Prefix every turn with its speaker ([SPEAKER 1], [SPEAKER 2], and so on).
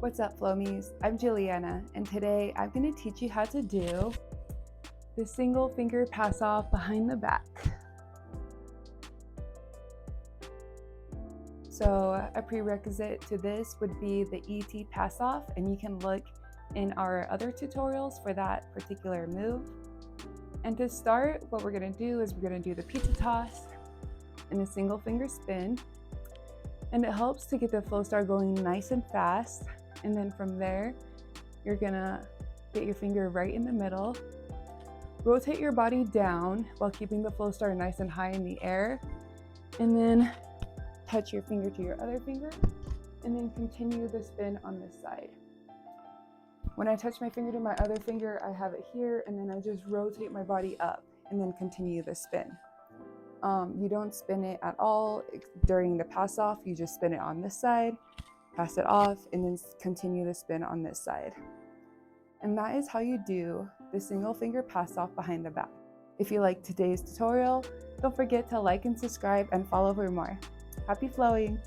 [SPEAKER 1] What's up, Flomies? I'm Julianna, and today I'm going to teach you how to do the single finger pass off behind the back. So a prerequisite to this would be the ET pass off, and you can look in our other tutorials for that particular move. And to start, what we're going to do is we're going to do the pizza toss and a single finger spin. And it helps to get the Flowstar going nice and fast. And then from there, you're gonna get your finger right in the middle. Rotate your body down while keeping the Flowstar nice and high in the air. And then touch your finger to your other finger. And then continue the spin on this side. When I touch my finger to my other finger, I have it here, and then I just rotate my body up and then continue the spin. You don't spin it at all during the pass off, you just spin it on this side, pass it off, and then continue the spin on this side. And that is how you do the single finger pass off behind the back. If you like today's tutorial, don't forget to like and subscribe and follow for more. Happy flowing!